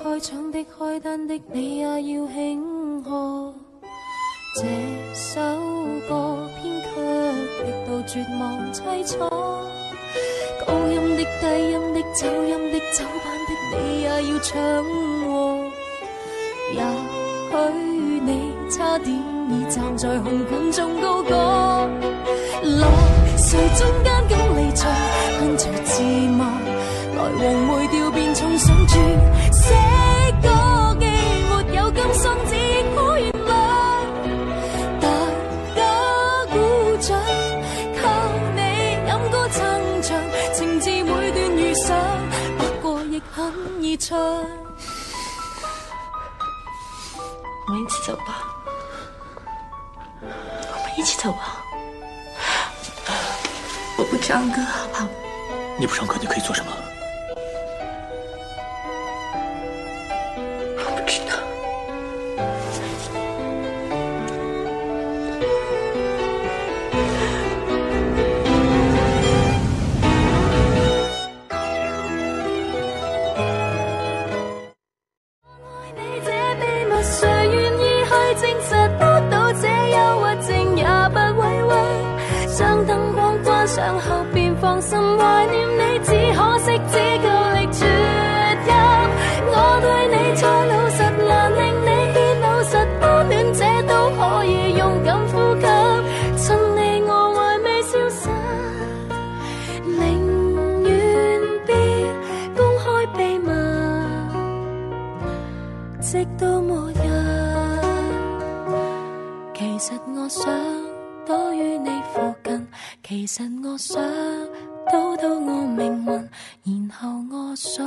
開搶的開單的，你也要慶賀。這首歌編曲極度絕望凄楚，高音的低音的走音的走板的，你也要搶和。也許你差點已站在紅館中高歌，來誰中間咁離場，跟隨字幕來黃梅調便重上住，寫歌既沒有甘心只可原諒，大家鼓掌，靠你飲歌撐場，情字每段遇上，不過亦很易唱。我們一起走吧，我們一起走吧。我不唱歌，好不好？你不唱歌，你可以做什麼？我不知道。愛你這秘密，誰願意去證實？得到這憂鬱症也不委屈，將燈光關上後便放心懷念你，只可惜只夠力絕音。我對你再老實，難令你變老實，不戀這都可以勇敢呼吸，趁你我還未消失，寧願別公開秘密，直到末日。其實我想躲於你附近，其實我想找到我命運，然後我想